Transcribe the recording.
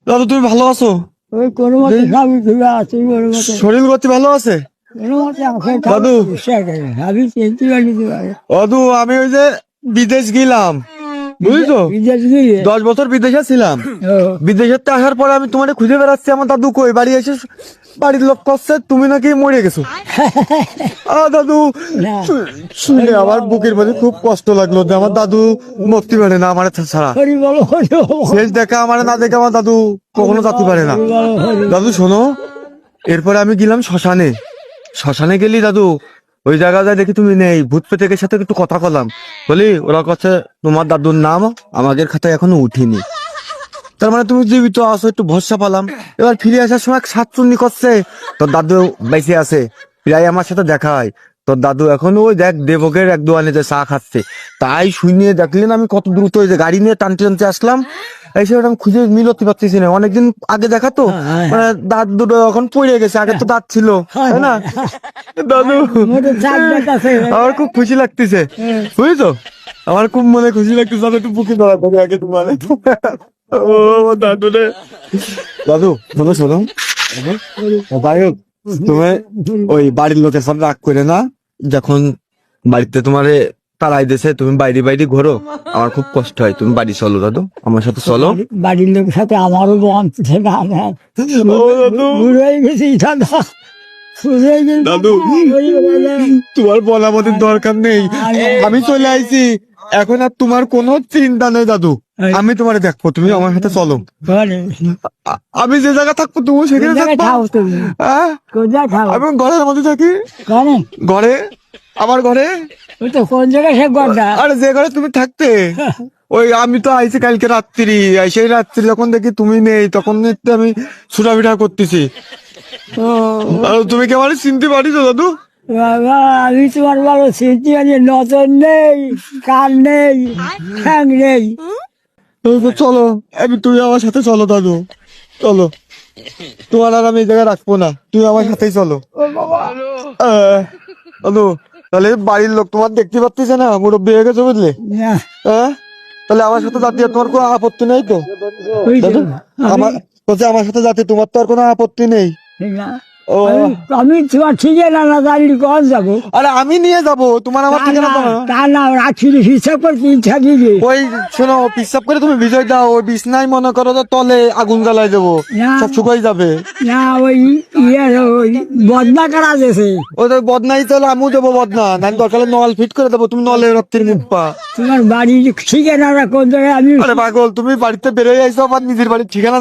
দাদু তুমি ভালো আছো? ওই কোনো মতে স্বামী ঘুরে আছে কোনো মতে শরীর গতি ভালো আছে? কোনো মতে আমাকে দাদু। আমি চিনতে পারি দাদু আমি ওই যে বিদেশ গেলাম, বুঝছো? বিদেশ গিয়ে 10 বছর বিদেশে ছিলাম। বিদেশের থেকে আসার পরে আমি তোমার খুঁজে বেড়াচ্ছি, আমার দাদু কই? বাড়ি এসে বাড়ির লোক করছে তুমি নাকি মরে গেছো। দাদু না। শুনে আমার বুকের মধ্যে খুব কষ্ট লাগলো যে আমার দাদু মুক্তি পারে না আমার ছাড়া। হরি বলো হরি বলো। শেষ দেখা আমার না দেখে আমার দাদু কখনো যেতে পারে না। হরি বলো, হরি বলো। দাদু শোনো, এরপরে আমি গেলাম শ্মশানে। শ্মশানে গেলি দাদু, ওই জায়গায় দেখি তুমি নেই। ভূত প্রেতের সাথে একটু কথা বললাম, বলি ওরা কাছে তোমার দাদুর নাম আমাদের খাতায় এখনো উঠিনি। তার মানে তুমি জীবিত আছো, একটু ভরসা পেলাম। এবার ফিরে আসার সময় শাকচুন্নি করছে, তোর দাদু বেঁচে আছে। প্রায় আমার সাথে দেখা হয়, তোর দাদু এখন ওই দেখ দেবকের এক দোকানেতে চা খাচ্ছে। তাই শুনিয়ে দেখলেন আমি কত দ্রুত ওই যে গাড়ি নিয়ে টানতে টানতে আসলাম। এসে ওটা আমি খুঁজে মিলতে পারতেছি না, অনেকদিন আগে দেখা তো, মানে দাঁত দুটো এখন পড়ে গেছে, আগে তো দাঁত ছিল তাই না দাদু? মোটে চাপ দেখাছে। আমার খুব খুশি লাগতেছে, বুঝছো? আমার খুব মনে খুশি লাগতেছে। আমি একটু বুকে ধরা করি আগে তোমার। ও দাদু রে। দাদু শোনো শোনো, যাই হোক, তুমি ওই বাড়ির লোকের সাথে রাগ করে না। যখন বাড়িতে তোমারে তাড়াই দিছে, তুমি বাইরে বাইরে ঘোরো, আমার খুব কষ্ট হয়। তুমি বাড়ি চলো দাদু, আমার সাথে চলো। বাড়ির লোকের সাথে আমারও বন্ধ না আমার ও দাদু, ঘুরে গেছি দাদা, ঘুরে গেছি দাদু তোমার বলা আমাদের দরকার নেই, আমি চলে আইছি এখন। আর তোমার কোনো চিন্তা নেই দাদু, আমি তোমারে দেখবো, তুমি আমার সাথে চলো। আমি যে জায়গা থাকবো তুমি সেখানে থাকবো। খাও তুমি হ্যাঁ, কোথায় খাও আমি ঘরের মধ্যে থাকি। জানেন ঘরে, আমার ঘরে। ওই তো কোন জায়গায় সে গড়টা আরে যে ঘরে তুমি থাকতে, ওই আমি তো আইছি কালকে রাত্রি। সেই রাত্রি যখন দেখি তুমি নেই, তখন একটু আমি ছুটাফিটা করতেছি। আর তুমি কি আমার চিনতে পারিস দাদু? বাবা আমি তোমার বলো চিনতে পারি নজর নেই, কান নেই, ঠ্যাং নেই। তো চলো, তুমি আমার সাথে চলো দাদু, চলো। তোমার আর আমি এই জায়গায় রাখবো না, তুমি আমার সাথেই চলো। দাদু তাহলে বাড়ির লোক তোমার দেখতে পাচ্ছিস না, মুরব্বী হয়ে গেছে বুঝলে? না, হ্যাঁ, তাহলে আমার সাথে যাতে তোমার কোনো আপত্তি নেই তো? ওই তো, দাদু আমার বলছে আমার সাথে যাতে তোমার তো আর কোনো আপত্তি নেই। না, ও আমি তোমার ঠিকানা না জানি কখন যাবো। আরে আমি নিয়ে যাবো, তোমার আমার ঠিকানা তো না। তা না রাখি হিসাব করে তিন থাকিবে ওই শোনো, পিসাব করে তুমি বিজয় দাও, ওই বিছনায় মনে করো যে তলে আগুন জ্বালাই দেবো, না। সব শুকাই যাবে। না ওই ওই বদনা করা যেছে ওই তো বদনাই তাহলে আমিও দেবো বদনা, না দরকার হলে নল ফিট করে দেবো, তুমি নলের রাত্রির মুখ পা। তোমার বাড়ির ঠিকানাটা কোন জায়গায় আমি আরে পাগল, তুমি বাড়িতে বেরোয় আইসো, আবার নিজের বাড়ির ঠিকানা